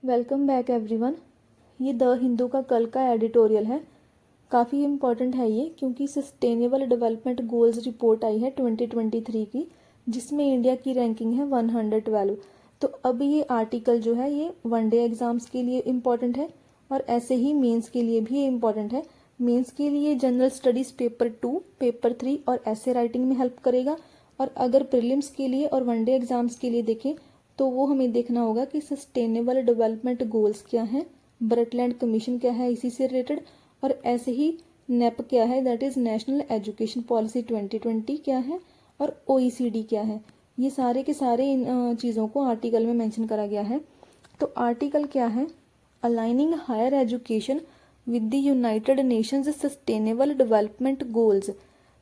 Welcome back everyone. ये the Hindu का कल का एडिटोरियल है। काफ़ी इम्पॉर्टेंट है ये, क्योंकि सस्टेनेबल डेवलपमेंट गोल्स रिपोर्ट आई है 2023 की, जिसमें इंडिया की रैंकिंग है 112। तो अब ये आर्टिकल जो है ये वनडे एग्ज़ाम्स के लिए इम्पॉर्टेंट है और ऐसे ही मेंस के लिए भी ये इम्पॉर्टेंट है। मेंस के लिए जनरल स्टडीज़ पेपर 2, पेपर 3 और ऐसे राइटिंग में हेल्प करेगा। और अगर प्रीलिम्स के लिए और वनडे एग्ज़ाम्स के लिए देखें तो वो हमें देखना होगा कि सस्टेनेबल डेवलपमेंट गोल्स क्या हैं, ब्रटलैंड कमीशन क्या है इसी से रिलेटेड, और ऐसे ही नेप क्या है, that is national education policy 2020 क्या है, और OECD क्या है। ये सारे के सारे इन चीज़ों को आर्टिकल में मेंशन करा गया है। तो आर्टिकल क्या है, aligning higher education with the United Nations sustainable development goals,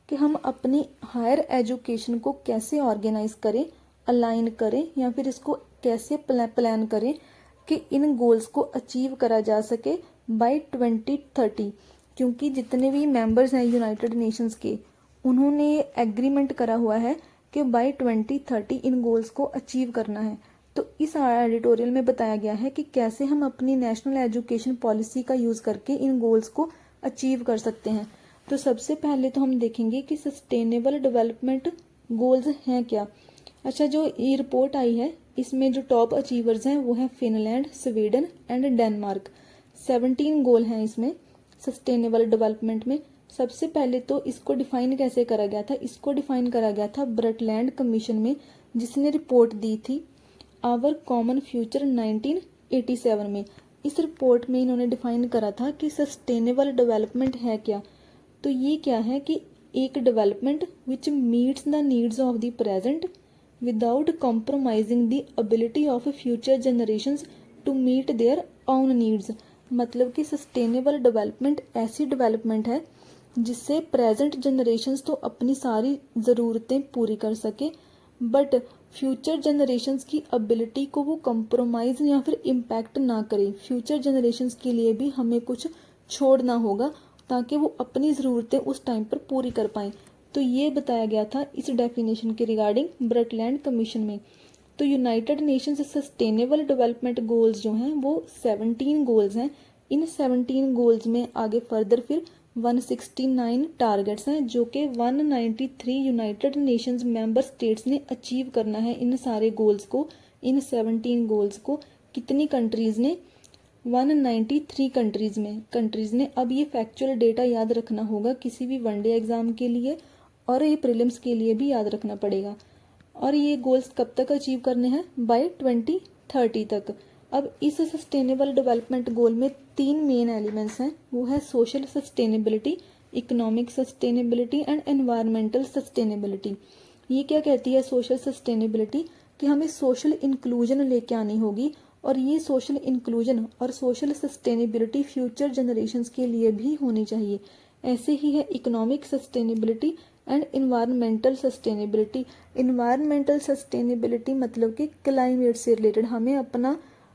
कि हम अपनी हायर एजुकेशन को कैसे ऑर्गेनाइज करें, अलाइन करें, या फिर इसको कैसे प्लान करें कि इन गोल्स को अचीव करा जा सके बाय 2030। क्योंकि जितने भी मेंबर्स हैं यूनाइटेड नेशंस के, उन्होंने ये एग्रीमेंट करा हुआ है कि बाय 2030 इन गोल्स को अचीव करना है। तो इस एडिटोरियल में बताया गया है कि कैसे हम अपनी नेशनल एजुकेशन पॉलिसी का यूज़ करके इन गोल्स को अचीव कर सकते हैं। तो सबसे पहले तो हम देखेंगे कि सस्टेनेबल डेवलपमेंट गोल्स हैं क्या। अच्छा, जो ये रिपोर्ट आई है इसमें जो टॉप अचीवर्स हैं वो हैं फिनलैंड, स्वीडन एंड डेनमार्क। 17 गोल हैं इसमें सस्टेनेबल डेवलपमेंट में। सबसे पहले तो इसको डिफाइन कैसे करा गया था, इसको डिफाइन करा गया था ब्रटलैंड कमीशन में, जिसने रिपोर्ट दी थी आवर कॉमन फ्यूचर 1987 में। इस रिपोर्ट में इन्होंने डिफाइन करा था कि सस्टेनेबल डेवलपमेंट है क्या। तो ये क्या है कि एक development which meets the needs of the present without compromising the ability of future generations to meet their own needs. मतलब कि सस्टेनेबल डेवलपमेंट ऐसी डेवलपमेंट है जिससे प्रेजेंट जनरेशंस तो अपनी सारी ज़रूरतें पूरी कर सके, बट फ्यूचर जनरेशंस की एबिलिटी को वो कंप्रोमाइज़ या फिर इम्पैक्ट ना करे। फ्यूचर जनरेशंस के लिए भी हमें कुछ छोड़ना होगा ताकि वो अपनी ज़रूरतें उस टाइम पर पूरी कर पाएँ। तो ये बताया गया था इस डेफिनेशन के रिगार्डिंग ब्रटलैंड कमीशन में। तो United Nations sustainable development goals जो हैं वो 17 गोल्स हैं। इन 17 गोल्स में आगे फर्दर फिर 169 टारगेट्स हैं, जो कि 193 यूनाइटेड नेशंस मेंबर स्टेट्स ने अचीव करना है। इन सारे गोल्स को, इन 17 गोल्स को कितनी कंट्रीज़ ने, 193 कंट्रीज़ ने। अब ये फैक्चुअल डेटा याद रखना होगा किसी भी वनडे एग्ज़ाम के लिए, और ये प्रीलिम्स के लिए भी याद रखना पड़ेगा। और ये गोल्स कब तक अचीव करने हैं, बाय 2030 तक। अब इस सस्टेनेबल डेवलपमेंट गोल में 3 मेन एलिमेंट्स हैं, वो है social sustainability, economic sustainability and environmental sustainability. ये क्या कहती है सोशल सस्टेनेबिलिटी, कि हमें सोशल इंक्लूजन लेके आनी होगी, और ये सोशल इंक्लूजन और सोशल सस्टेनेबिलिटी फ्यूचर जनरेशंस के लिए भी होनी चाहिए। ऐसे ही है economic sustainability and environmental sustainability. Environmental sustainability मतलब कि क्लाइमेट से रिलेटेड हमें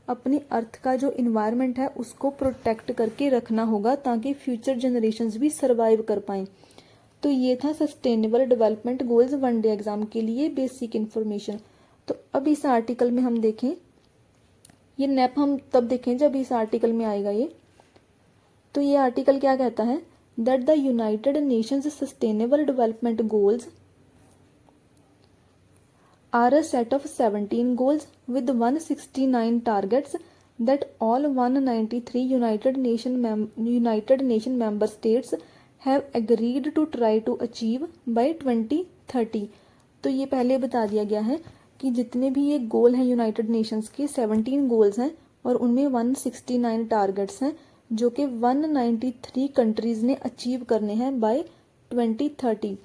अपनी अर्थ का जो इन्वायरमेंट है उसको प्रोटेक्ट करके रखना होगा ताकि फ्यूचर जनरेशंस भी सर्वाइव कर पाएँ। तो ये था sustainable development goals one day exam के लिए बेसिक इन्फॉर्मेशन। तो अब इस आर्टिकल में हम देखें, ये नेप हम तब देखें जब इस आर्टिकल में आएगा ये। तो ये आर्टिकल क्या कहता है, that the United Nations sustainable development goals are a set of 17 goals with 169 targets that all 193 United Nation member states have agreed to try to achieve by 2030। तो ये पहले बता दिया गया है कि जितने भी ये गोल हैं यूनाइटेड नेशंस के 17 गोल्स हैं, और उनमें 169 टारगेट्स हैं जो कि 193 कंट्रीज़ ने अचीव करने हैं बाय 2030।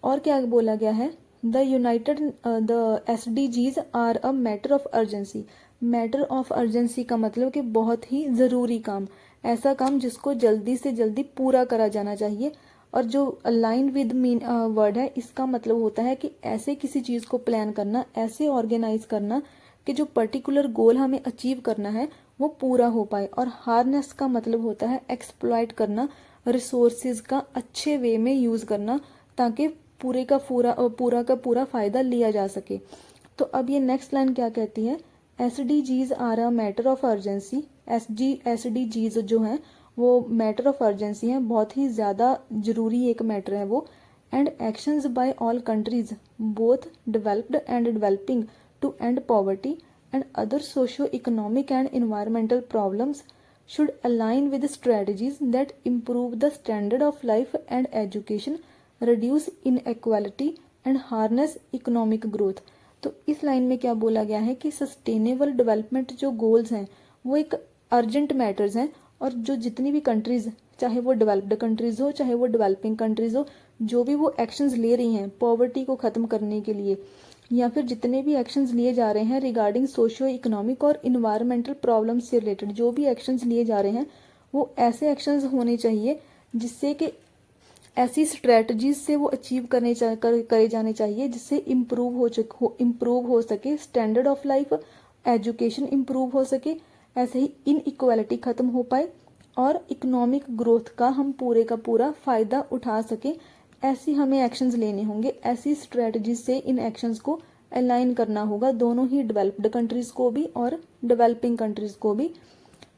और क्या बोला गया है, the SDGs are a matter of urgency. Matter of urgency का मतलब कि बहुत ही ज़रूरी काम, ऐसा काम जिसको जल्दी से जल्दी पूरा करा जाना चाहिए। और जो अलाइन विद मीन वर्ड है, इसका मतलब होता है कि ऐसे किसी चीज़ को प्लान करना, ऐसे ऑर्गेनाइज करना कि जो पर्टिकुलर गोल हमें अचीव करना है वो पूरा हो पाए। और हार्नेस का मतलब होता है एक्सप्लॉइट करना, रिसोर्सेज का अच्छे वे में यूज़ करना ताकि पूरा का पूरा फ़ायदा लिया जा सके। तो अब ये नेक्स्ट लाइन क्या कहती है, SDGs are a matter of urgency. SDGs जो हैं वो मैटर ऑफ अर्जेंसी हैं, बहुत ही ज़्यादा ज़रूरी एक मैटर है वो। And actions by all countries both developed and developing to end poverty and other socio economic and environmental problems should align with strategies that improve the standard of life and education, reduce inequality and harness economic growth। तो इस line में क्या बोला गया है कि sustainable development जो goals हैं वो एक अर्जेंट मैटर्स हैं, और जो जितनी भी कंट्रीज़, चाहे वो डेवलप्ड कंट्रीज़ हो चाहे वो डेवलपिंग कंट्रीज़ हो, जो भी वो एक्शंस ले रही हैं पॉवर्टी को ख़त्म करने के लिए, या फिर जितने भी एक्शंस लिए जा रहे हैं रिगार्डिंग सोशियो इकोनॉमिक और इन्वायरमेंटल प्रॉब्लम्स से रिलेटेड, जो भी एक्शंस लिए जा रहे हैं वो ऐसे एक्शंस होने चाहिए जिससे कि ऐसी स्ट्रेटजीज से वो अचीव करे जाने चाहिए जिससे इम्प्रूव हो सके standard of life, education improve हो सके, ऐसे ही इनइक्वालिटी ख़त्म हो पाए और इकोनॉमिक ग्रोथ का हम पूरे का पूरा फ़ायदा उठा सकें। ऐसी हमें एक्शंस लेने होंगे, ऐसी स्ट्रेटजीज से इन एक्शंस को अलाइन करना होगा, दोनों ही डेवलप्ड कंट्रीज़ को भी और डेवलपिंग कंट्रीज़ को भी,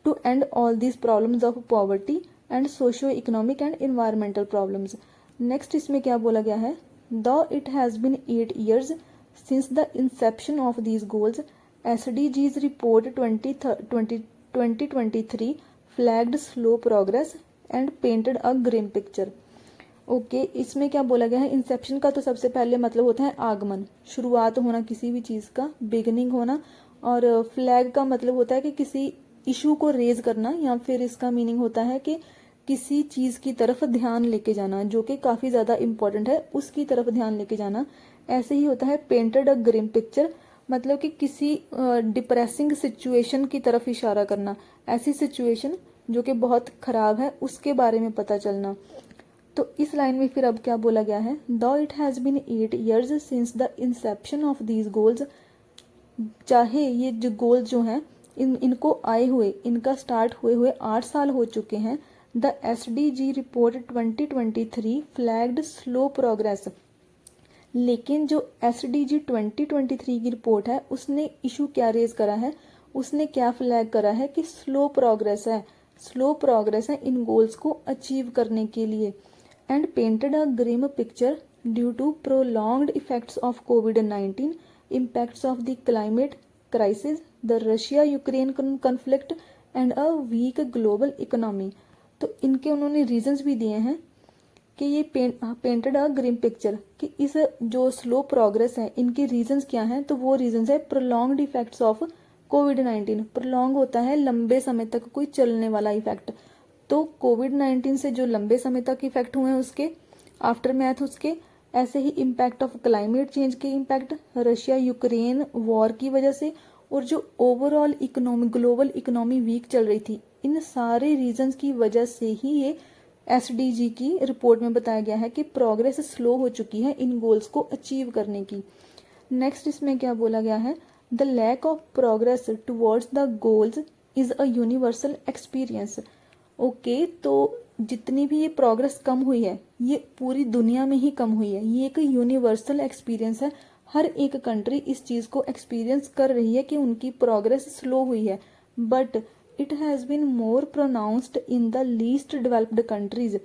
to end all these problems of poverty and socio economic and environmental problems. Next इसमें क्या बोला गया है, though it has been 8 years since the inception of these goals, SDGs report 2023 flagged slow progress and painted a grim picture. Okay, इसमें क्या बोला गया है, इंसेप्शन का तो सबसे पहले मतलब होता है आगमन, शुरुआत होना किसी भी चीज़ का, बिगनिंग होना, और फ्लैग का मतलब होता है कि किसी इशू को रेज करना, या फिर इसका मीनिंग होता है कि किसी चीज़ की तरफ ध्यान लेके जाना जो कि काफ़ी ज़्यादा इम्पोर्टेंट है, उसकी तरफ ध्यान लेके जाना। ऐसे ही होता है पेंटेड अ ग्रिम पिक्चर, मतलब कि किसी डिप्रेसिंग सिचुएशन की तरफ इशारा करना, ऐसी सिचुएशन जो कि बहुत ख़राब है उसके बारे में पता चलना। तो इस लाइन में फिर अब क्या बोला गया है, though it has been 8 years since the inception of these goals, चाहे ये जो गोल्स जो हैं इनको आए हुए, इनका स्टार्ट हुए 8 साल हो चुके हैं। The SDG report 2023 flagged slow progress, लेकिन जो SDG 2023 की रिपोर्ट है उसने इशू क्या रेज करा है, उसने क्या फ्लैग करा है कि स्लो प्रोग्रेस है इन गोल्स को अचीव करने के लिए। And painted a grim picture due to prolonged effects of कोविड-19, impacts of the climate crisis, the Russia-Ukraine conflict and a weak global economy। तो इनके उन्होंने रीजंस भी दिए हैं कि ये पेंटेड अ ग्रिम पिक्चर, कि इस जो स्लो प्रोग्रेस है इनके रीजंस क्या हैं, तो वो रीजंस है prolonged effects of covid. Prolong होता है लंबे समय तक कोई चलने वाला इफेक्ट, तो कोविड-19 से जो लंबे समय तक इफेक्ट हुए हैं उसके आफ्टर मैथ उसके, ऐसे ही इम्पैक्ट ऑफ क्लाइमेट चेंज के इम्पैक्ट, रशिया यूक्रेन वॉर की वजह से, और जो overall economy global economy weak चल रही थी, इन सारे रीजंस की वजह से ही ये SDG की रिपोर्ट में बताया गया है कि प्रोग्रेस स्लो हो चुकी है इन गोल्स को अचीव करने की। नेक्स्ट इसमें क्या बोला गया है, the lack of progress towards the goals is a universal experience. Okay, तो जितनी भी ये प्रोग्रेस कम हुई है ये पूरी दुनिया में ही कम हुई है, ये एक यूनिवर्सल एक्सपीरियंस है, हर एक कंट्री इस चीज़ को एक्सपीरियंस कर रही है कि उनकी प्रोग्रेस स्लो हुई है, but it has been more pronounced in the least developed countries.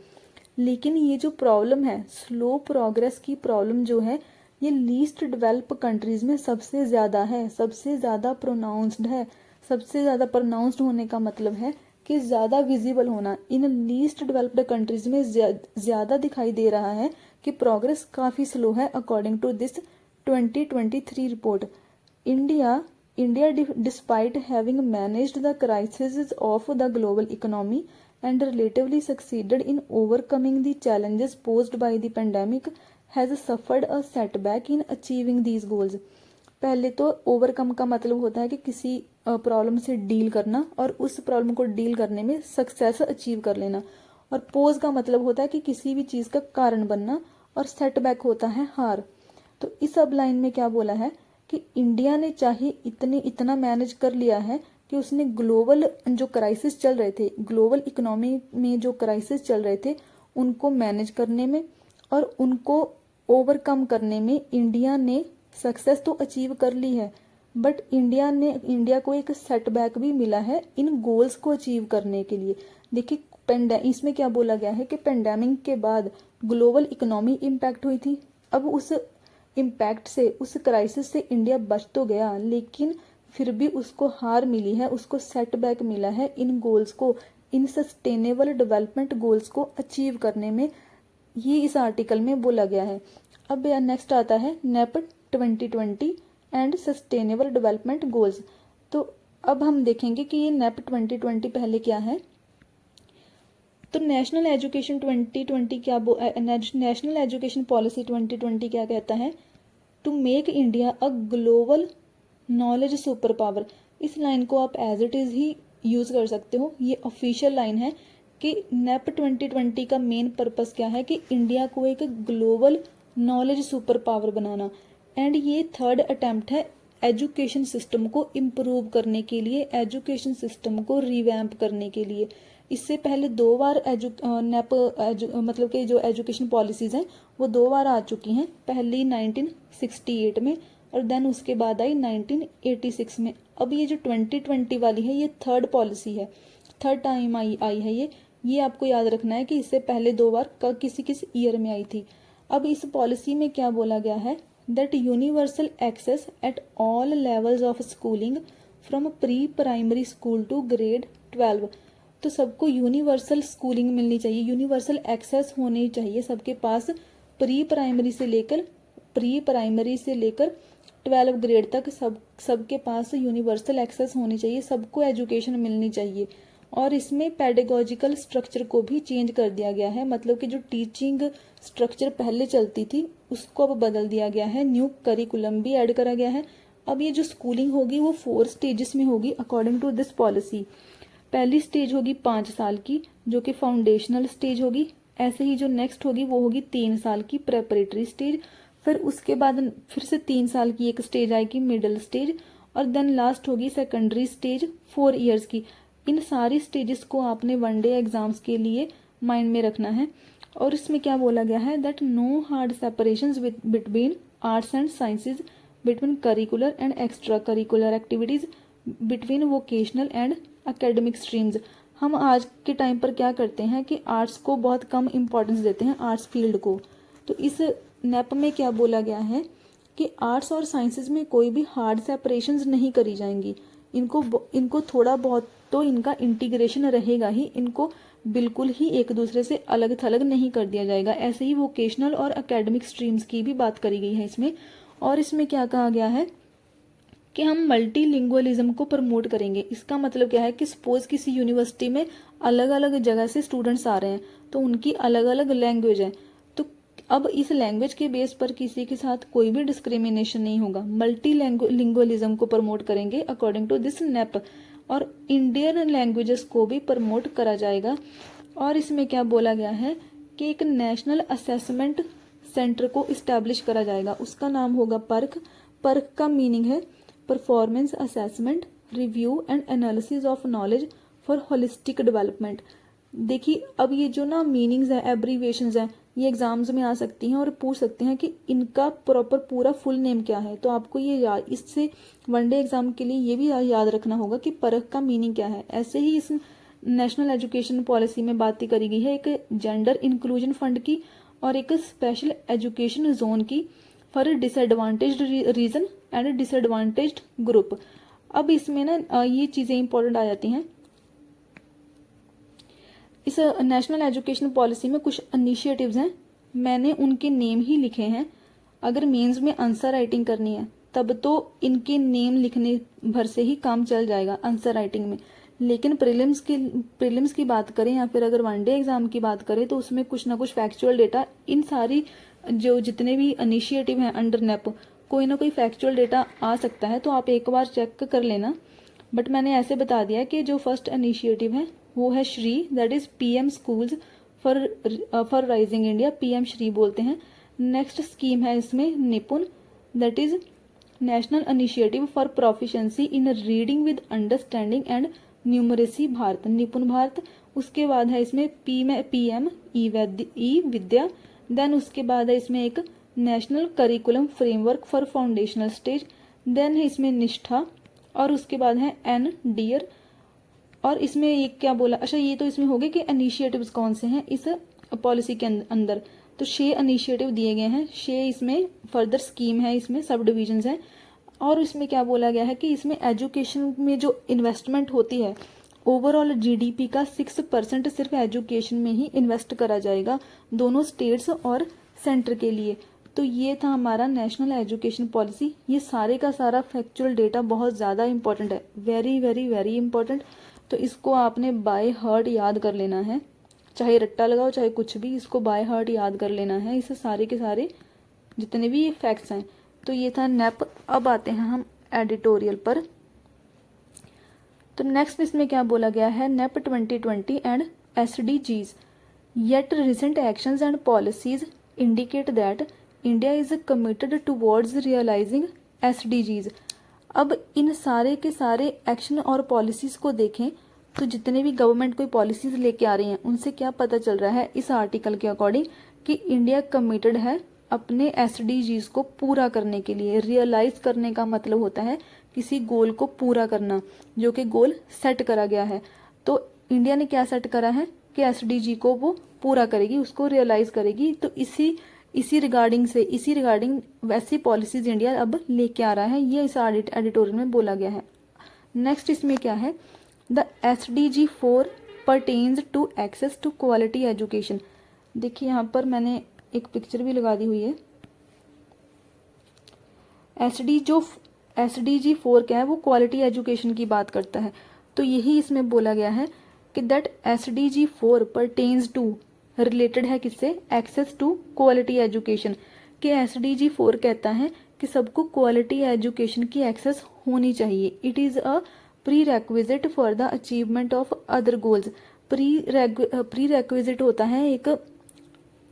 लेकिन ये जो प्रॉब्लम है स्लो प्रोग्रेस की प्रॉब्लम जो है ये लीस्ट डेवलप कंट्रीज में सबसे ज़्यादा है, सबसे ज़्यादा प्रोनाउंस्ड है। सबसे ज़्यादा प्रोनाउंस्ड होने का मतलब है कि ज़्यादा विजिबल होना, इन लीस्ट डेवलप्ड कंट्रीज में ज़्यादा दिखाई दे रहा है कि प्रोग्रेस काफ़ी स्लो है according to this 2023 report. India despite having managed the crisis of the global economy and relatively succeeded in overcoming the challenges posed by the pandemic, has suffered a setback in achieving these goals। पहले तो overcome का मतलब होता है कि किसी problem से deal करना और उस प्रॉब्लम को डील करने में सक्सेस अचीव कर लेना, और पोज का मतलब होता है कि किसी भी चीज़ का कारण बनना, और सेटबैक होता है हार। तो इस सब लाइन में क्या बोला है कि इंडिया ने चाहे इतना मैनेज कर लिया है कि उसने ग्लोबल जो क्राइसिस चल रहे थे, ग्लोबल इकोनॉमी में जो क्राइसिस चल रहे थे उनको मैनेज करने में और उनको ओवरकम करने में इंडिया ने सक्सेस तो अचीव कर ली है, बट इंडिया को एक सेटबैक भी मिला है इन गोल्स को अचीव करने के लिए। देखिए इसमें क्या बोला गया है कि पेंडेमिक के बाद ग्लोबल इकोनॉमी इम्पैक्ट हुई थी। अब उस इम्पैक्ट से, उस क्राइसिस से इंडिया बच तो गया, लेकिन फिर भी उसको हार मिली है, उसको सेटबैक मिला है इन गोल्स को, इन सस्टेनेबल डेवलपमेंट गोल्स को अचीव करने में। ये इस आर्टिकल में बोला गया है। अब नेक्स्ट आता है NEP 2020 and sustainable development goals. तो अब हम देखेंगे कि ये नेप 2020 पहले क्या है। तो नेशनल एजुकेशन 2020 क्या नेशनल एजुकेशन पॉलिसी 2020 क्या कहता है, to make India a global knowledge super power. इस लाइन को आप एज इट इज़ ही यूज़ कर सकते हो, ये ऑफिशियल लाइन है कि नेप 2020 का मेन पर्पस क्या है कि इंडिया को एक global knowledge super power banana. And ये थर्ड अटेम्प्ट है एजुकेशन सिस्टम को इम्प्रूव करने के लिए, एजुकेशन सिस्टम को रिवैम्प करने के लिए। इससे पहले 2 बार मतलब कि जो एजुकेशन पॉलिसीज़ हैं वो 2 बार आ चुकी हैं। पहली 1968 में और देन उसके बाद आई 1986 में। अब ये जो 2020 वाली है ये थर्ड पॉलिसी है, थर्ड टाइम आई है ये आपको याद रखना है कि इससे पहले 2 बार किस ईयर में आई थी। अब इस पॉलिसी में क्या बोला गया है, that universal access at all levels of schooling from pre primary school to grade 12। तो सबको यूनिवर्सल स्कूलिंग मिलनी चाहिए, यूनिवर्सल एक्सेस होनी चाहिए सबके पास, प्री प्राइमरी से लेकर 12 ग्रेड तक सबके पास यूनिवर्सल एक्सेस होनी चाहिए, सबको एजुकेशन मिलनी चाहिए। और इसमें पेडागोजिकल स्ट्रक्चर को भी चेंज कर दिया गया है, मतलब कि जो टीचिंग स्ट्रक्चर पहले चलती थी उसको अब बदल दिया गया है, न्यू करिकुलम भी ऐड करा गया है। अब ये जो स्कूलिंग होगी वो 4 स्टेजेस में होगी अकॉर्डिंग टू दिस पॉलिसी। पहली स्टेज होगी 5 साल की जो कि फाउंडेशनल स्टेज होगी। ऐसे ही जो नेक्स्ट होगी वो होगी 3 साल की प्रेपरेटरी स्टेज। फिर उसके बाद फिर से 3 साल की एक स्टेज आएगी मिडिल स्टेज, और देन लास्ट होगी सेकेंडरी स्टेज 4 इयर्स की। इन सारी स्टेजेस को आपने 1 डे एग्जाम्स के लिए माइंड में रखना है। और इसमें क्या बोला गया है, that no hard separations between arts and sciences, between curricular and extra curricular activities, between vocational and academic streams. हम आज के टाइम पर क्या करते हैं कि आर्ट्स को बहुत कम इम्पोर्टेंस देते हैं, आर्ट्स फील्ड को। तो इस नेप में क्या बोला गया है कि आर्ट्स और साइंसेज में कोई भी हार्ड सेपरेशंस नहीं करी जाएंगी, इनको थोड़ा बहुत तो इनका इंटीग्रेशन रहेगा ही, इनको बिल्कुल ही एक दूसरे से अलग थलग नहीं कर दिया जाएगा। ऐसे ही वोकेशनल और एकेडमिक स्ट्रीम्स की भी बात करी गई है इसमें। और इसमें क्या कहा गया है कि हम मल्टीलिंगुअलिज्म को प्रमोट करेंगे। इसका मतलब क्या है कि सपोज किसी यूनिवर्सिटी में अलग अलग जगह से स्टूडेंट्स आ रहे हैं तो उनकी अलग अलग लैंग्वेज है, तो अब इस लैंग्वेज के बेस पर किसी के साथ कोई भी डिस्क्रिमिनेशन नहीं होगा। मल्टीलिंगुअलिज्म को प्रमोट करेंगे अकॉर्डिंग टू दिस नेप, और इंडियन लैंग्वेजेस को भी प्रमोट करा जाएगा। और इसमें क्या बोला गया है कि एक नेशनल असेसमेंट सेंटर को इस्टेब्लिश करा जाएगा, उसका नाम होगा पर्क। पर्क का मीनिंग है performance assessment review and analysis of knowledge for holistic development. देखिए अब ये जो ना मीनिंग्स है, एब्रीविएशंस हैं, ये एग्जाम्स में आ सकती हैं और पूछ सकते हैं कि इनका प्रॉपर पूरा फुल नेम क्या है। तो आपको ये इससे 1 डे एग्जाम के लिए ये भी याद रखना होगा कि परख का मीनिंग क्या है। ऐसे ही इस नेशनल एजुकेशन पॉलिसी में बात करी गई है एक जेंडर इंक्लूजन फंड की और एक स्पेशल एजुकेशन जोन की for disadvantaged region and disadvantaged group. अब इसमें ना ये चीज़ें इंपॉर्टेंट आ जाती हैं। इस नेशनल एजुकेशन पॉलिसी में कुछ इनिशिएटिव्स हैं, मैंने उनके नेम ही लिखे हैं। अगर मेंस में आंसर राइटिंग करनी है तब तो इनके नेम लिखने भर से ही काम चल जाएगा आंसर राइटिंग में, लेकिन प्रीलिम्स की बात करें या फिर अगर 1 डे एग्जाम की बात करें तो उसमें कुछ ना कुछ फैक्चुअल डेटा, इन सारी जो जितने भी इनिशिएटिव हैं अंडर नेप कोई ना कोई फैक्चुअल डेटा आ सकता है, तो आप एक बार चेक कर लेना। बट मैंने ऐसे बता दिया कि जो फर्स्ट इनिशिएटिव है वो है Shri, that is PM schools for rising India, PM Shri बोलते हैं। नेक्स्ट स्कीम है इसमें निपुण, that is national initiative for proficiency in reading with understanding and numeracy Bharat, निपुण भारत। उसके बाद है इसमें पीएम ई विद्या। देन उसके बाद है इसमें एक national curriculum framework for foundational stage. Then है इसमें निष्ठा, और उसके बाद है एन डियर, और इसमें एक क्या बोला, अच्छा ये तो इसमें हो गया कि इनिशिएटिव्स कौन से हैं इस पॉलिसी के अंदर, तो 6 इनिशिएटिव दिए गए हैं, 6 इसमें फर्दर स्कीम है, इसमें सब डिविजन्स हैं। और इसमें क्या बोला गया है कि इसमें एजुकेशन में जो इन्वेस्टमेंट होती है, ओवरऑल जीडीपी का 6% सिर्फ एजुकेशन में ही इन्वेस्ट करा जाएगा, दोनों स्टेट्स और सेंटर के लिए। तो ये था हमारा नेशनल एजुकेशन पॉलिसी। ये सारे का सारा फैक्चुअल डेटा बहुत ज़्यादा इंपॉर्टेंट है, वेरी वेरी वेरी इंपॉर्टेंट। तो इसको आपने बाय हार्ट याद कर लेना है, चाहे रट्टा लगाओ चाहे कुछ भी, इसको बाय हार्ट याद कर लेना है, इसे सारे के सारे जितने भी ये फैक्ट्स हैं। तो ये था नेप। अब आते हैं हम एडिटोरियल पर। तो नेक्स्ट इसमें क्या बोला गया है, NEP 2020 and SDGs, yet recent actions and policies indicate that India is committed towards realising SDGs। अब इन सारे के सारे एक्शन और पॉलिसीज को देखें तो जितने भी गवर्नमेंट कोई पॉलिसीज लेके आ रही हैं उनसे क्या पता चल रहा है इस आर्टिकल के अकॉर्डिंग कि इंडिया कमिटेड है अपने SDGs को पूरा करने के लिए। रियलाइज करने का मतलब होता है किसी गोल को पूरा करना, जो कि गोल सेट करा गया है। तो इंडिया ने क्या सेट करा है कि SDG को वो पूरा करेगी, उसको रियलाइज करेगी। तो इसी रिगार्डिंग वैसी पॉलिसीज इंडिया अब लेके आ रहा है, ये इस एडिटोरियल में बोला गया है। नेक्स्ट इसमें क्या है, the SDG 4 pertains to access to quality education. देखिए यहाँ पर मैंने एक पिक्चर भी लगा दी हुई है। SDG 4 क्या है, वो क्वालिटी एजुकेशन की बात करता है। तो यही इसमें बोला गया है कि that SDG 4 pertains to, related है किससे, एक्सेस टू क्वालिटी एजुकेशन, कि SDG 4 कहता है कि सबको क्वालिटी एजुकेशन की एक्सेस होनी चाहिए। It is a pre requisite for the achievement of other goals. Pre requisite होता है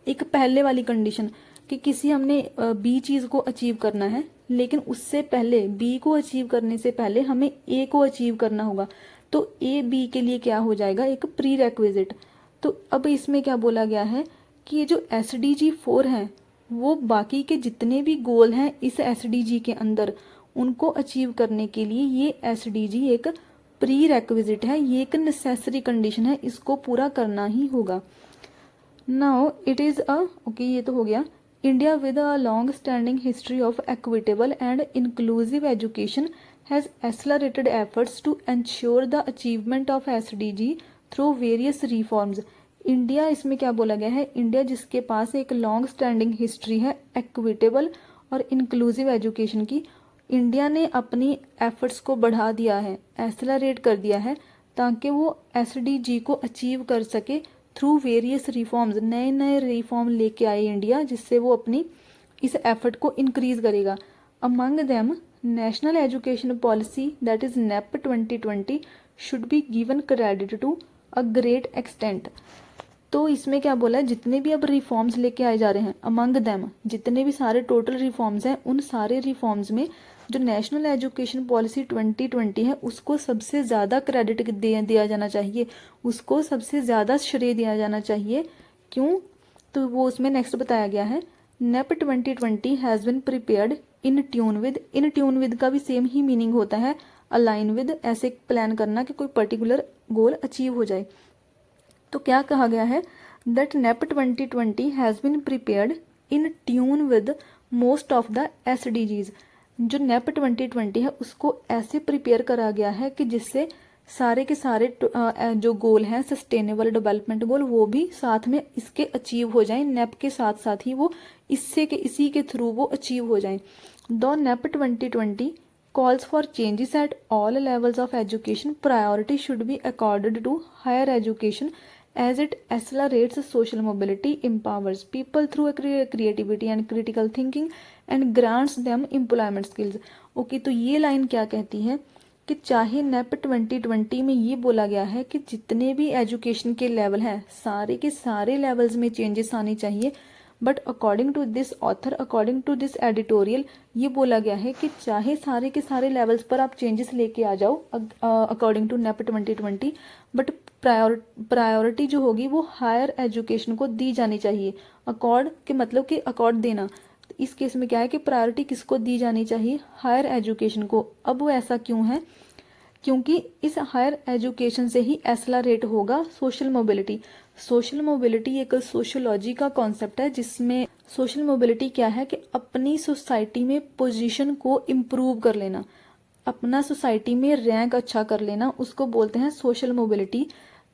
एक पहले वाली कंडीशन कि किसी हमने बी चीज़ को अचीव करना है, लेकिन उससे पहले बी को अचीव करने से पहले हमें ए को अचीव करना होगा। तो ए बी के लिए क्या हो जाएगा, एक प्री रेक्विजिट। तो अब इसमें क्या बोला गया है कि ये जो SDG 4 है वो बाकी के जितने भी गोल हैं इस SDG के अंदर, उनको अचीव करने के लिए ये SDG एक प्री रेक्विजिट है, ये एक नेसेसरी कंडीशन है, इसको पूरा करना ही होगा। नाउ इट इज़ ओके, ये तो हो गया। India with a long standing history of equitable and inclusive education has accelerated efforts to ensure the achievement of SDG through various reforms. India, इसमें क्या बोला गया है, इंडिया जिसके पास एक लॉन्ग स्टैंडिंग हिस्ट्री है इक्विटेबल और इंक्लूसिव एजुकेशन की, इंडिया ने अपनी एफर्ट्स को बढ़ा दिया है, एक्सेलरेट कर दिया है, ताकि वो SDG को अचीव कर सके थ्रू वेरियस रिफॉर्म्स। नए नए रिफॉर्म लेके आए इंडिया, जिससे वो अपनी इस एफर्ट को इंक्रीज करेगा। Among them national education policy that is NEP 2020 should be given credit to a great extent. तो इसमें क्या बोला है, जितने भी अब रिफॉर्म्स लेके आए जा रहे हैं, अमंग देम जितने भी सारे टोटल रिफॉर्म्स हैं, उन सारे रिफॉर्म्स में जो नेशनल एजुकेशन पॉलिसी 2020 है उसको सबसे ज़्यादा क्रेडिट दिया जाना चाहिए, उसको सबसे ज़्यादा श्रेय दिया जाना चाहिए। क्यों, तो वो उसमें नेक्स्ट बताया गया है, NEP 2020 has been prepared in tune with का भी सेम ही मीनिंग होता है, अलाइन विद, ऐसे प्लान करना कि कोई पर्टिकुलर गोल अचीव हो जाए। तो क्या कहा गया है, that NEP 2020 has been prepared in tune with most of the SDGs। जो नेप 2020 है उसको ऐसे प्रिपेयर करा गया है कि जिससे सारे के सारे जो गोल हैं सस्टेनेबल डेवलपमेंट गोल, वो भी साथ में इसके अचीव हो जाएं, नेप के साथ साथ ही वो इसी के थ्रू वो अचीव हो जाएं। दो nap 2020 calls for changes at all levels of education. Priority should be accorded to higher education as it accelerates social mobility, empowers people through creativity and critical thinking and grants them employment skills. Okay, तो ये line क्या कहती है कि चाहे nap 2020 में ये बोला गया है कि जितने भी एजुकेशन के लेवल हैं सारे के सारे लेवल्स में चेंजेस आनी चाहिए, but according to this author, according to this editorial, ये बोला गया है कि चाहे सारे के सारे लेवल्स पर आप चेंजेस लेके आ जाओ according to NEP 2020, but priority जो होगी वो हायर एजुकेशन को दी जानी चाहिए। अकॉर्ड के मतलब कि अकॉर्ड देना, इस केस में क्या है कि प्रायोरिटी किसको दी जानी चाहिए, हायर एजुकेशन को। अब वो ऐसा क्यों है, क्योंकि इस हायर एजुकेशन से ही एक्सेलरेट होगा सोशल मोबिलिटी। सोशल मोबिलिटी एक सोशियोलॉजी का कॉन्सेप्ट है, जिसमें सोशल मोबिलिटी क्या है कि अपनी सोसाइटी में पोजीशन को इम्प्रूव कर लेना, अपना सोसाइटी में रैंक अच्छा कर लेना, उसको बोलते हैं सोशल मोबिलिटी।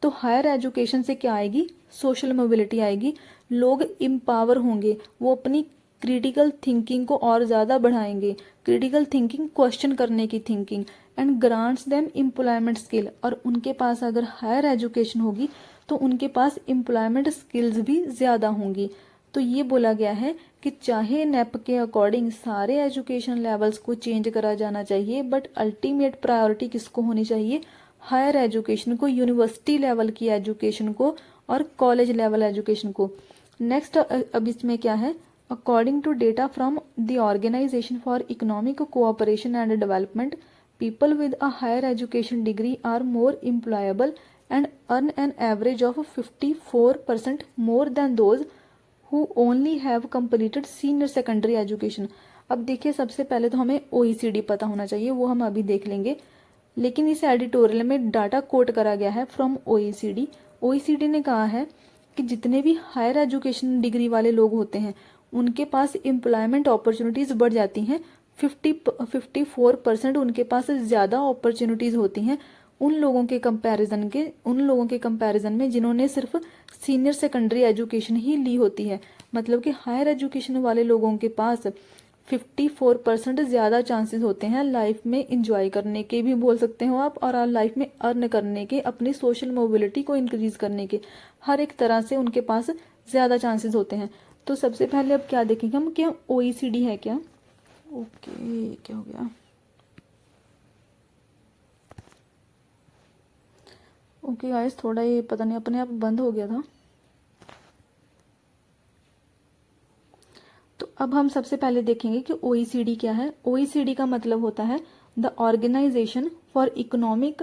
तो हायर एजुकेशन से क्या आएगी, सोशल मोबिलिटी आएगी। लोग एम्पावर होंगे, वो अपनी क्रिटिकल थिंकिंग को और ज़्यादा बढ़ाएंगे। क्रिटिकल थिंकिंग, क्वेश्चन करने की thinking, and grants them employment skill. और उनके पास अगर हायर एजुकेशन होगी तो उनके पास एम्प्लॉयमेंट स्किल्स भी ज़्यादा होंगी। तो ये बोला गया है कि चाहे नेप के अकॉर्डिंग सारे एजुकेशन लेवल्स को चेंज करा जाना चाहिए, बट अल्टीमेट प्रायोरिटी किसको होनी चाहिए, हायर एजुकेशन को, यूनिवर्सिटी लेवल की एजुकेशन को और कॉलेज लेवल एजुकेशन को। नेक्स्ट अब इसमें क्या है, according to data from the organisation for economic cooperation and development, people with a higher education degree are more employable and earn an average of 54% more than those who only have completed senior secondary education। अब देखिए, सबसे पहले तो हमें OECD पता होना चाहिए, वो हम अभी देख लेंगे। लेकिन इस एडिटोरियल में डाटा कोट करा गया है फ्रॉम OECD। OECD ने कहा है कि जितने भी हायर एजुकेशन डिग्री वाले लोग होते हैं उनके पास एम्प्लॉयमेंट अपॉर्चुनिटीज़ बढ़ जाती हैं। 54% उनके पास ज़्यादा अपॉर्चुनिटीज़ होती हैं उन लोगों के कंपैरिजन में जिन्होंने सिर्फ सीनियर सेकेंडरी एजुकेशन ही ली होती है। मतलब कि हायर एजुकेशन वाले लोगों के पास 54% ज़्यादा चांसेस होते हैं लाइफ में इंजॉय करने के, भी बोल सकते हो आप, और लाइफ में अर्न करने के, अपनी सोशल मोबिलिटी को इंक्रीज करने के, हर एक तरह से उनके पास ज़्यादा चांसेस होते हैं। तो सबसे पहले अब क्या देखेंगे हम, क्या OECD है क्या। ओके, क्या हो गया, ओके गाइस, थोड़ा ये पता नहीं अपने आप बंद हो गया था। तो अब हम सबसे पहले देखेंगे कि OECD क्या है। OECD का मतलब होता है the organisation for economic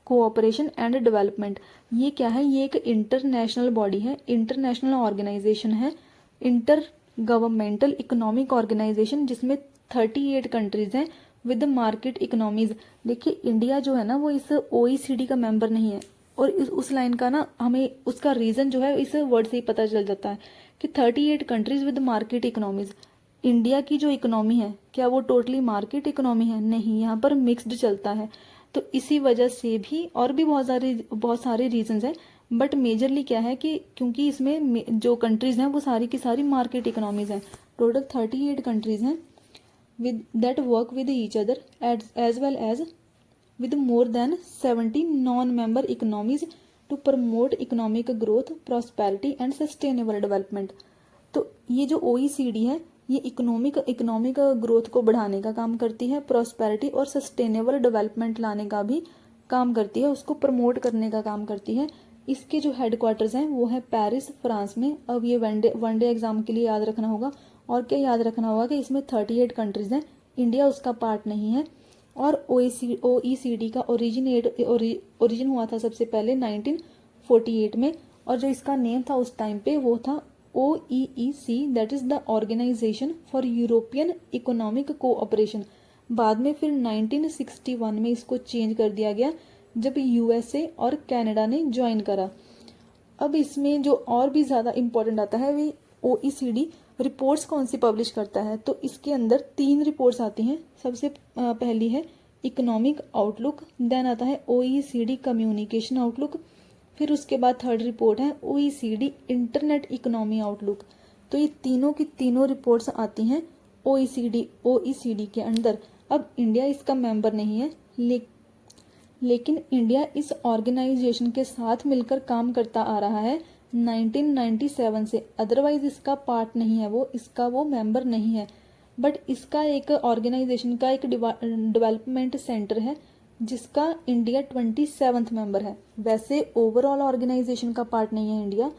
cooperation and development. ये क्या है, ये एक इंटरनेशनल बॉडी है, इंटरनेशनल ऑर्गेनाइजेशन है, इंटर गवर्नमेंटल इकोनॉमिक ऑर्गेनाइजेशन, जिसमें 38 कंट्रीज हैं विद मार्केट इकोनॉमीज। देखिए, इंडिया जो है ना वो इस OECD का मेंबर नहीं है, और उस लाइन का ना हमें उसका रीज़न जो है इस वर्ड से ही पता चल जाता है कि 38 countries with market economies. India की जो इकोनॉमी है क्या वो टोटली मार्केट इकोनॉमी है, नहीं, यहाँ पर मिक्स्ड चलता है। तो इसी वजह से भी और भी बहुत सारे रीजंस हैं, बट मेजरली क्या है कि क्योंकि इसमें जो कंट्रीज हैं वो सारी की सारी मार्केट इकोनॉमीज हैं। टोटल 38 कंट्रीज हैं with that work with each other as well as with more than 70 non-member economies to promote economic growth, prosperity and sustainable development। तो ये जो OECD है ये इकोनॉमिक ग्रोथ को बढ़ाने का काम करती है, प्रॉस्पेरिटी और सस्टेनेबल डेवलपमेंट लाने का भी काम करती है, उसको प्रमोट करने का काम करती है। इसके जो हेडक्वार्टर्स हैं वो है पेरिस, फ्रांस में। अब ये वनडे एग्जाम के लिए याद रखना होगा। और क्या याद रखना होगा कि इसमें 38 कंट्रीज हैं, इंडिया उसका पार्ट नहीं है। और OECD का ओरिजिन हुआ था सबसे पहले 1948 में, और जो इसका नेम था उस टाइम पे वो था OEEC, that is the organisation for European economic cooperation. बाद में फिर 1961 में इसको चेंज कर दिया गया जब USA और कनाडा ने ज्वाइन करा। अब इसमें जो और भी ज़्यादा इम्पोर्टेंट आता है वो OECD रिपोर्ट्स कौन सी पब्लिश करता है। तो इसके अंदर 3 रिपोर्ट्स आती हैं। सबसे पहली है इकोनॉमिक आउटलुक, देन आता है OECD कम्युनिकेशन आउटलुक, फिर उसके बाद थर्ड रिपोर्ट है OECD इंटरनेट इकोनॉमी आउटलुक। तो ये तीनों की तीनों रिपोर्ट्स आती हैं OECD के अंदर। अब इंडिया इसका मेंबर नहीं है, लेकिन इंडिया इस ऑर्गेनाइजेशन के साथ मिलकर काम करता आ रहा है 1997 से। अदरवाइज इसका पार्ट नहीं है वो मेंबर नहीं है, बट इसका एक ऑर्गेनाइजेशन का एक डेवलपमेंट सेंटर है जिसका इंडिया 27th मेंबर है। वैसे ओवरऑल ऑर्गेनाइजेशन का पार्ट नहीं है इंडिया,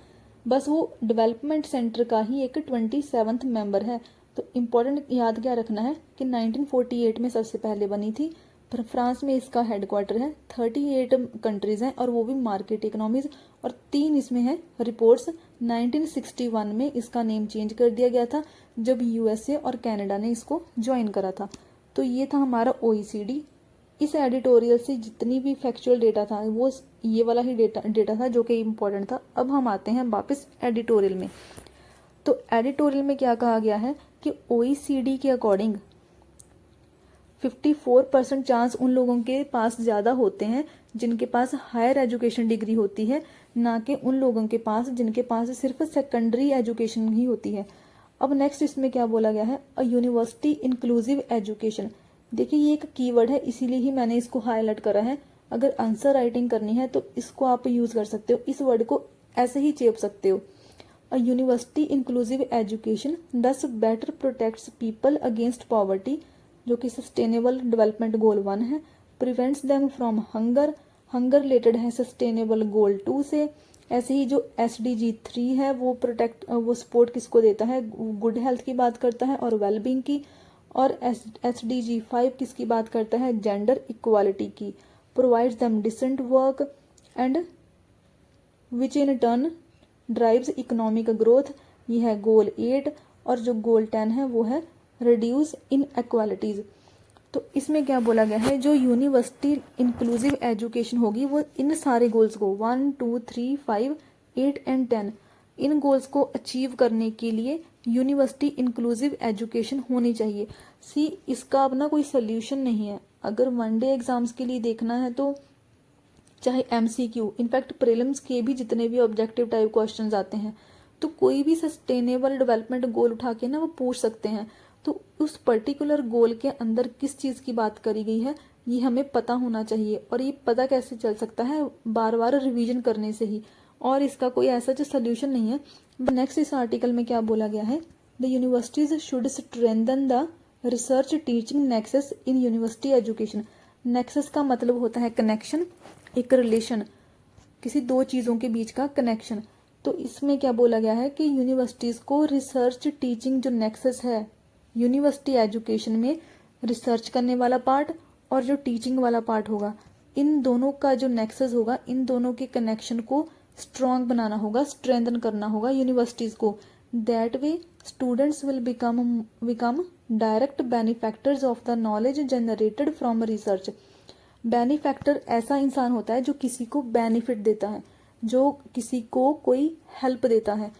बस वो डेवलपमेंट सेंटर का ही एक 27th मेंबर है। तो इम्पोर्टेंट याद क्या रखना है कि 1948 में सबसे पहले बनी थी, फ्रांस में इसका हेडक्वार्टर है। 38 कंट्रीज़ हैं और वो भी मार्केट इकोनॉमीज़, और 3 इसमें है रिपोर्ट्स। 1961 में इसका नेम चेंज कर दिया गया था जब यूएसए और कनाडा ने इसको ज्वाइन करा था। तो ये था हमारा OECD। इस एडिटोरियल से जितनी भी फैक्चुअल डेटा था वो ये वाला ही डेटा था जो कि इम्पोर्टेंट था। अब हम आते हैं वापस एडिटोरियल में। तो एडिटोरियल में क्या कहा गया है कि OECD के अकॉर्डिंग 54% चांस उन लोगों के पास ज़्यादा होते हैं जिनके पास हायर एजुकेशन डिग्री होती है, ना कि उन लोगों के पास जिनके पास सिर्फ सेकेंडरी एजुकेशन ही होती है। अब नेक्स्ट इसमें क्या बोला गया है, अ यूनिवर्सिटी इंक्लूसिव एजुकेशन। देखिए ये एक कीवर्ड है, इसीलिए ही मैंने इसको हाईलाइट करा है। अगर आंसर राइटिंग करनी है तो इसको आप यूज़ कर सकते हो, इस वर्ड को ऐसे ही चेप सकते हो। अ यूनिवर्सिटी इंक्लूसिव एजुकेशन दस better protects people against poverty, जो कि सस्टेनेबल डेवलपमेंट गोल 1 है। Prevents them from hunger, hunger related है सस्टेनेबल गोल 2 से। ऐसे ही जो SDG 3 है वो सपोर्ट किसको देता है, गुड हेल्थ की बात करता है और वेलबींग की। और SDG 5 किसकी बात करता है, जेंडर इक्वालिटी की। Provides them decent work and which in turn drives economic growth, ये है गोल 8। और जो गोल 10 है वो है रिड्यूस इन एक्वालिटीज। तो इसमें क्या बोला गया है, जो यूनिवर्सिटी इंक्लूसिव एजुकेशन होगी वो इन सारे गोल्स को 1, 2, 3, 5, 8 एंड 10 इन गोल्स को अचीव करने के लिए यूनिवर्सिटी इंक्लूसिव एजुकेशन होनी चाहिए। सी इसका अब ना कोई सोल्यूशन नहीं है। अगर वनडे एग्जाम्स के लिए देखना है तो चाहे MCQ, इनफैक्ट प्रीलिम्स के भी जितने भी ऑब्जेक्टिव टाइप क्वेश्चंस आते हैं तो कोई भी सस्टेनेबल डेवलपमेंट गोल उठा के ना वो पूछ सकते हैं। तो उस पर्टिकुलर गोल के अंदर किस चीज़ की बात करी गई है ये हमें पता होना चाहिए। और ये पता कैसे चल सकता है, बार बार रिवीजन करने से ही। और इसका कोई ऐसा जो सोल्यूशन नहीं है। नेक्स्ट इस आर्टिकल में क्या बोला गया है, the universities should strengthen the research teaching nexus in university education. Nexus का मतलब होता है कनेक्शन, एक रिलेशन, किसी दो चीज़ों के बीच का कनेक्शन। तो इसमें क्या बोला गया है कि यूनिवर्सिटीज़ को रिसर्च टीचिंग जो नेक्सस है यूनिवर्सिटी एजुकेशन में, रिसर्च करने वाला पार्ट और जो टीचिंग वाला पार्ट होगा, इन दोनों का जो नेक्सस होगा, इन दोनों के कनेक्शन को स्ट्रॉन्ग बनाना होगा, स्ट्रेंथन करना होगा यूनिवर्सिटीज़ को। That way students will become direct benefactors of the knowledge generated from research. Benefactor ऐसा इंसान होता है जो किसी को बेनिफिट देता है, जो किसी को कोई हेल्प देता है।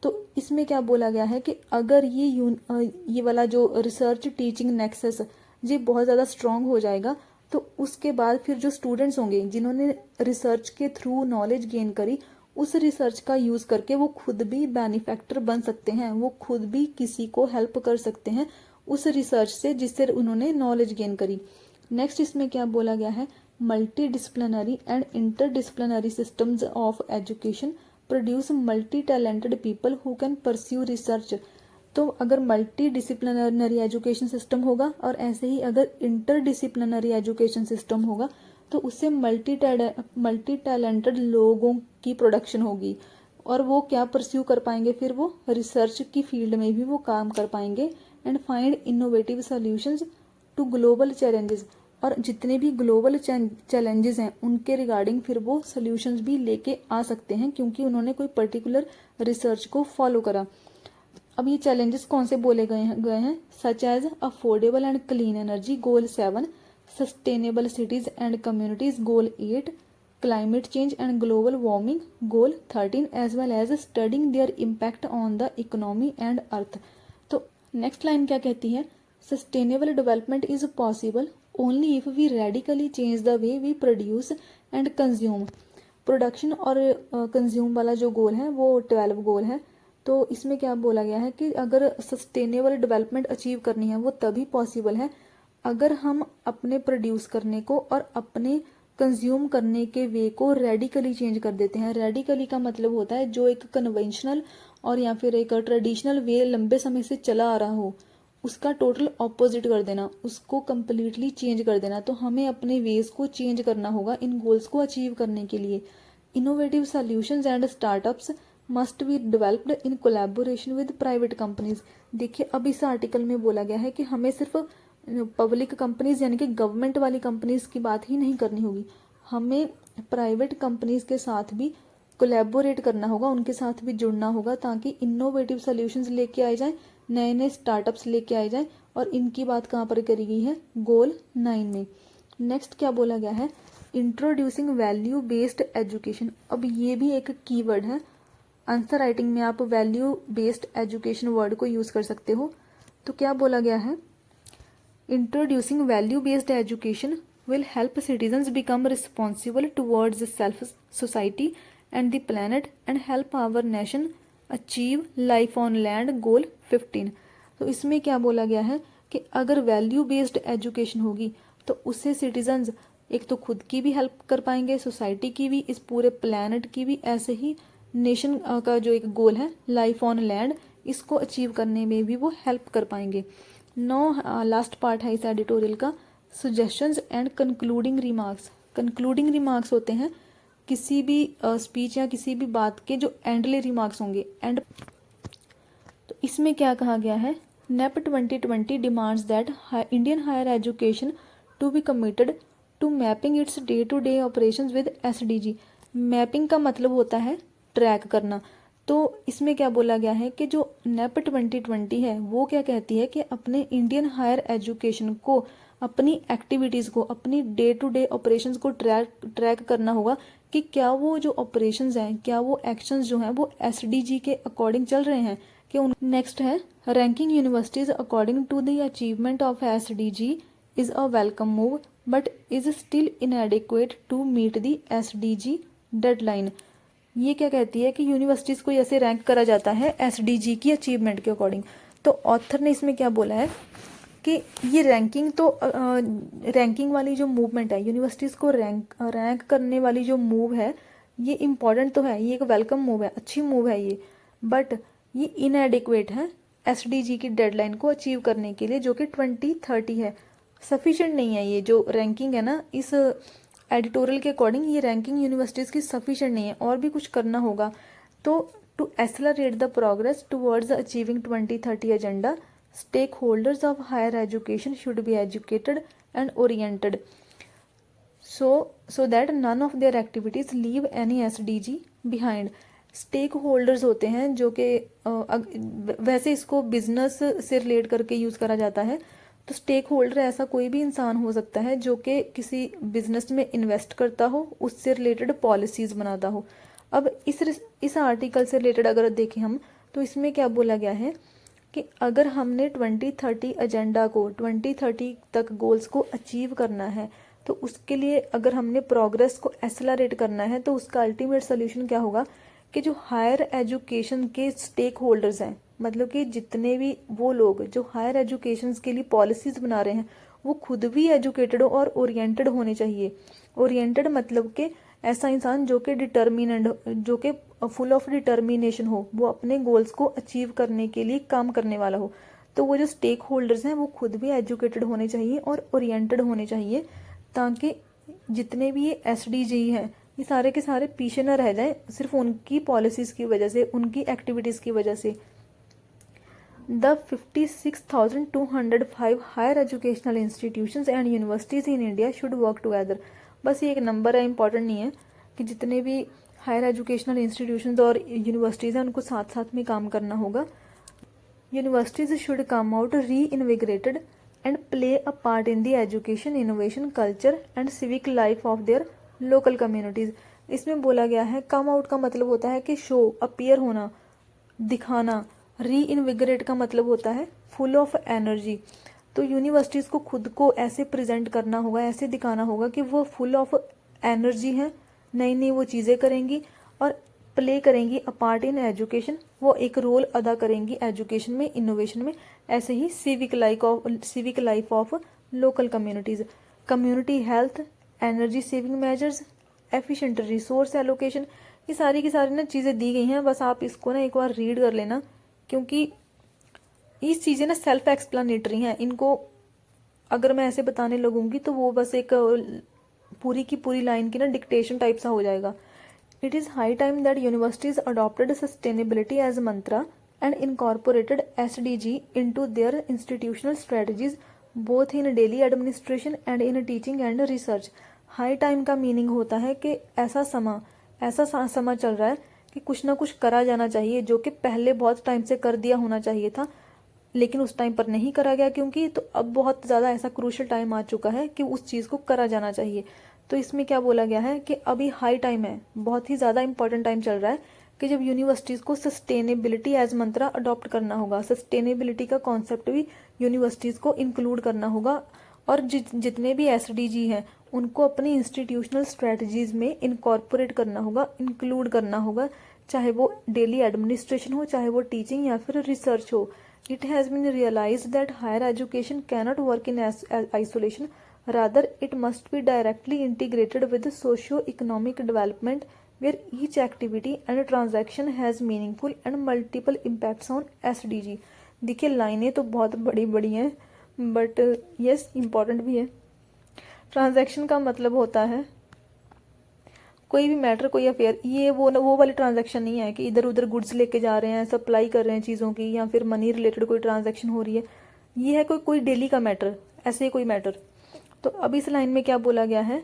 तो इसमें क्या बोला गया है कि अगर ये वाला जो रिसर्च टीचिंग नेक्सस ये बहुत ज़्यादा स्ट्रॉन्ग हो जाएगा तो उसके बाद फिर जो स्टूडेंट्स होंगे जिन्होंने रिसर्च के थ्रू नॉलेज गेन करी, उस रिसर्च का यूज़ करके वो खुद भी बेनिफैक्टर बन सकते हैं, वो खुद भी किसी को हेल्प कर सकते हैं उस रिसर्च से जिससे उन्होंने नॉलेज गेन करी। नेक्स्ट इसमें क्या बोला गया है, multi disciplinary and interdisciplinary systems of education produce multi talented people who can pursue research. तो अगर मल्टी डिसिप्लिनरी एजुकेशन सिस्टम होगा और ऐसे ही अगर इंटर डिसिप्लिनरी एजुकेशन सिस्टम होगा तो उससे मल्टी टैलेंटेड लोगों की प्रोडक्शन होगी और वो क्या परस्यू कर पाएंगे, फिर वो रिसर्च की फील्ड में भी वो काम कर पाएंगे and find innovative solutions to global challenges. और जितने भी ग्लोबल चैलेंजेस हैं उनके रिगार्डिंग फिर वो सॉल्यूशंस भी लेके आ सकते हैं क्योंकि उन्होंने कोई पर्टिकुलर रिसर्च को फॉलो करा। अब ये चैलेंजेस कौन से बोले गए हैं, such as affordable and clean energy goal 7, sustainable cities and communities goal 8, climate change and global warming goal 13, as well as studying their impact on the economy and earth. तो next line क्या कहती है, sustainable development is possible only if we radically change the way we produce and consume. Production और consume वाला जो गोल है वो 12 गोल है। तो इसमें क्या बोला गया है कि अगर सस्टेनेबल डेवलपमेंट अचीव करनी है वो तभी पॉसिबल है अगर हम अपने प्रोड्यूस करने को और अपने कंज्यूम करने के वे को रेडिकली चेंज कर देते हैं। रेडिकली का मतलब होता है जो एक कन्वेंशनल और या फिर एक ट्रेडिशनल वे लंबे समय से चला आ रहा हो उसका टोटल ऑपोजिट कर देना, उसको कम्प्लीटली चेंज कर देना। तो हमें अपने वेज को चेंज करना होगा इन गोल्स को अचीव करने के लिए। Innovative solutions and startups must be developed in collaboration with private companies. देखिए अब इस आर्टिकल में बोला गया है कि हमें सिर्फ पब्लिक कंपनीज यानी कि गवर्नमेंट वाली कंपनीज की बात ही नहीं करनी होगी, हमें प्राइवेट कंपनीज के साथ भी कोलैबोरेट करना होगा, उनके साथ भी जुड़ना होगा, ताकि इनोवेटिव सॉल्यूशंस लेके आए जाएं, नए नए स्टार्टअप्स लेके आए जाएं। और इनकी बात कहाँ पर करी गई है, गोल 9 में। नेक्स्ट क्या बोला गया है, इंट्रोड्यूसिंग वैल्यू बेस्ड एजुकेशन। अब ये भी एक कीवर्ड है, आंसर राइटिंग में आप वैल्यू बेस्ड एजुकेशन वर्ड को यूज कर सकते हो। तो क्या बोला गया है, introducing value based education will help citizens become responsible towards self, society and the planet and help our nation achieve life on land goal 15। तो इसमें क्या बोला गया है कि अगर वैल्यू बेस्ड एजुकेशन होगी तो उससे सिटीजन्स एक तो खुद की भी हेल्प कर पाएंगे, सोसाइटी की भी, इस पूरे प्लैनेट की भी, ऐसे ही नेशन का जो एक गोल है लाइफ ऑन लैंड, इसको अचीव करने में भी वो हेल्प कर पाएंगे। लास्ट पार्ट है इस एडिटोरियल का, suggestions and concluding remarks. Concluding remarks होते हैं किसी भी स्पीच या किसी भी बात के जो एंडले रिमार्क्स होंगे। एंड तो इसमें क्या कहा गया है, NEP 2020 demands that Indian higher education to be committed to mapping its day to day operations with SDG. Mapping का मतलब होता है ट्रैक करना। तो इसमें क्या बोला गया है कि जो नेप 2020 है वो क्या कहती है कि अपने इंडियन हायर एजुकेशन को, अपनी एक्टिविटीज़ को, अपनी डे टू डे ऑपरेशंस को ट्रैक करना होगा कि क्या वो जो ऑपरेशंस हैं, क्या वो एक्शंस जो हैं वो एसडीजी के अकॉर्डिंग चल रहे हैं कि उन। नेक्स्ट है ranking universities according to the achievement of SDG is a welcome move but is still inadequate to meet the SDG deadline. ये क्या कहती है कि यूनिवर्सिटीज़ को ऐसे रैंक करा जाता है एसडीजी की अचीवमेंट के अकॉर्डिंग। तो ऑथर ने इसमें क्या बोला है कि ये रैंकिंग तो रैंकिंग वाली जो मूवमेंट है, यूनिवर्सिटीज़ को रैंक करने वाली जो मूव है, ये इम्पॉर्टेंट तो है, ये एक वेलकम मूव है, अच्छी मूव है ये, बट ये इनएडिक्वेट है एसडीजी की डेडलाइन को अचीव करने के लिए जो कि 2030 है। सफिशेंट नहीं है ये जो रैंकिंग है ना, इस एडिटोरियल के अकॉर्डिंग ये रैंकिंग यूनिवर्सिटीज़ की सफिशेंट नहीं है, और भी कुछ करना होगा। तो to accelerate the progress towards achieving 2030 agenda, stakeholders of higher education should be educated and oriented so that none of their activities leave any SDG behind। Stakeholders होते हैं जो कि वैसे इसको बिजनेस से रिलेट करके यूज़ करा जाता है। तो स्टेक होल्डर ऐसा कोई भी इंसान हो सकता है जो कि किसी बिजनेस में इन्वेस्ट करता हो, उससे रिलेटेड पॉलिसीज बनाता हो। अब इस आर्टिकल से रिलेटेड अगर देखें हम, तो इसमें क्या बोला गया है कि अगर हमने 2030 एजेंडा को, 2030 तक गोल्स को अचीव करना है, तो उसके लिए अगर हमने प्रोग्रेस को एक्सेलरेट करना है, तो उसका अल्टीमेट सोल्यूशन क्या होगा कि जो हायर एजुकेशन के स्टेक होल्डर्स हैं, मतलब कि जितने भी वो लोग जो हायर एजुकेशन के लिए पॉलिसीज बना रहे हैं, वो खुद भी एजुकेटेड और ओरिएंटेड होने चाहिए। ओरिएंटेड मतलब कि ऐसा इंसान जो कि डिटर्मिनेंट, जो कि फुल ऑफ डिटर्मिनेशन हो, वो अपने गोल्स को अचीव करने के लिए काम करने वाला हो। तो वो जो स्टेक होल्डर्स हैं वो खुद भी एजुकेटेड होने चाहिए और ओरिएंटेड होने चाहिए, ताकि जितने भी ये एसडीजी हैं ये सारे के सारे पीछे न रह जाएं सिर्फ उनकी पॉलिसीज़ की वजह से, उनकी एक्टिविटीज़ की वजह से। The 56,205 higher educational institutions and universities in India should work together. बस ये एक नंबर है, इंपॉर्टेंट नहीं है, कि जितने भी हायर एजुकेशनल इंस्टीट्यूशंस और यूनिवर्सिटीज़ हैं उनको साथ साथ में काम करना होगा। Universities should come out reinvigorated and play a part in the education, innovation, culture and civic life of their local communities. इसमें बोला गया है कम आउट का मतलब होता है कि शो, अपीयर होना, दिखाना। री इन्विगरेट का मतलब होता है फुल ऑफ एनर्जी। तो यूनिवर्सिटीज़ को खुद को ऐसे प्रेजेंट करना होगा, ऐसे दिखाना होगा कि वो फुल ऑफ एनर्जी हैं, नई नई वो चीज़ें करेंगी और प्ले करेंगी अ पार्ट इन एजुकेशन, वो एक रोल अदा करेंगी एजुकेशन में, इनोवेशन में। ऐसे ही civic life of local communities, community health, energy saving measures, efficient resource allocation, ये सारी की सारी ना चीज़ें दी गई हैं। बस आप इसको ना एक बार रीड कर लेना, क्योंकि ये चीज़ें ना सेल्फ एक्सप्लेनेटरी हैं। इनको अगर मैं ऐसे बताने लगूंगी तो वो बस एक पूरी की पूरी लाइन की ना डिक्टेशन टाइप सा हो जाएगा। It is high time that universities adopted sustainability as mantra and incorporated SDG into their institutional strategies both in daily administration and in teaching and research. High time का मीनिंग होता है कि ऐसा समय चल रहा है कि कुछ ना कुछ करा जाना चाहिए, जो कि पहले बहुत टाइम से कर दिया होना चाहिए था, लेकिन उस टाइम पर नहीं करा गया क्योंकि, तो अब बहुत ज़्यादा ऐसा क्रूशल टाइम आ चुका है कि उस चीज़ को करा जाना चाहिए। तो इसमें क्या बोला गया है कि अभी हाई टाइम है, बहुत ही ज़्यादा इंपॉर्टेंट टाइम चल रहा है कि जब यूनिवर्सिटीज़ को सस्टेनेबिलिटी एज मंत्रा अडॉप्ट करना होगा। सस्टेनेबिलिटी का कॉन्सेप्ट भी यूनिवर्सिटीज़ को इंक्लूड करना होगा, और जितने भी एसडीजी हैं उनको अपनी इंस्टीट्यूशनल स्ट्रेटजीज में इनकॉर्पोरेट करना होगा, इंक्लूड करना होगा, चाहे वो डेली एडमिनिस्ट्रेशन हो, चाहे वो टीचिंग या फिर रिसर्च हो। It has been realized that higher education cannot work in isolation. Rather, it must be directly integrated with the socio-economic development, where each activity and transaction has meaningful and multiple impacts on SDG. देखिए लाइनें तो बहुत बड़ी बड़ी हैं, but yes important भी है। Transaction का मतलब होता है कोई भी मैटर, कोई अफेयर। ये वो वाली ट्रांजैक्शन नहीं है कि इधर उधर गुड्स लेके जा रहे हैं, सप्लाई कर रहे हैं चीज़ों की, या फिर मनी रिलेटेड कोई ट्रांजैक्शन हो रही है। ये है कोई डेली का मैटर, ऐसे ही कोई मैटर। तो अब इस लाइन में क्या बोला गया है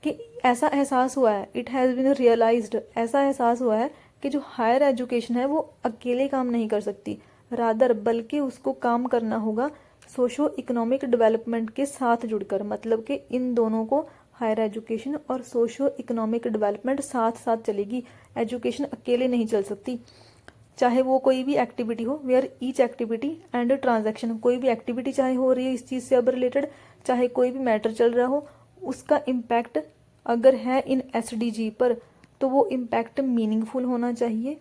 कि ऐसा एहसास हुआ है, इट हैज़ बीन रियलाइज्ड, ऐसा एहसास हुआ है कि जो हायर एजुकेशन है वो अकेले काम नहीं कर सकती, रादर बल्कि उसको काम करना होगा सोशो इकोनॉमिक डेवलपमेंट के साथ जुड़कर। मतलब कि इन दोनों को, हायर एजुकेशन और सोशो इकोनॉमिक डेवलपमेंट, साथ साथ चलेगी। एजुकेशन अकेले नहीं चल सकती, चाहे वो कोई भी एक्टिविटी हो, where each activity and transaction, कोई भी एक्टिविटी चाहे हो रही है इस चीज़ से अब रिलेटेड, चाहे कोई भी मैटर चल रहा हो, उसका इम्पैक्ट अगर है इन एसडीजी पर, तो वो इम्पैक्ट मीनिंगफुल होना चाहिए।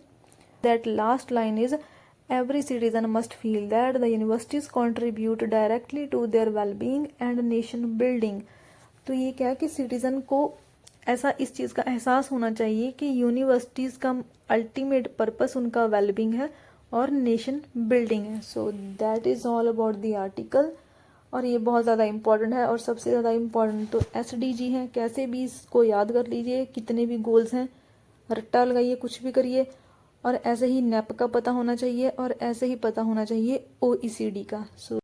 That last line is every citizen must feel that the universities contribute directly to their well-being and nation building। तो ये क्या है कि सिटीज़न को ऐसा इस चीज़ का एहसास होना चाहिए कि यूनिवर्सिटीज़ का अल्टीमेट पर्पस उनका वेलबींग है और नेशन बिल्डिंग है। So that is all about the article, और ये बहुत ज़्यादा इंपॉर्टेंट है। और सबसे ज़्यादा इंपॉर्टेंट तो एसडीजी हैं, कैसे भी इसको याद कर लीजिए, कितने भी गोल्स हैं, रट्टा लगाइए, कुछ भी करिए। और ऐसे ही नेप का पता होना चाहिए, और ऐसे ही पता होना चाहिए ओईसीडी का। सो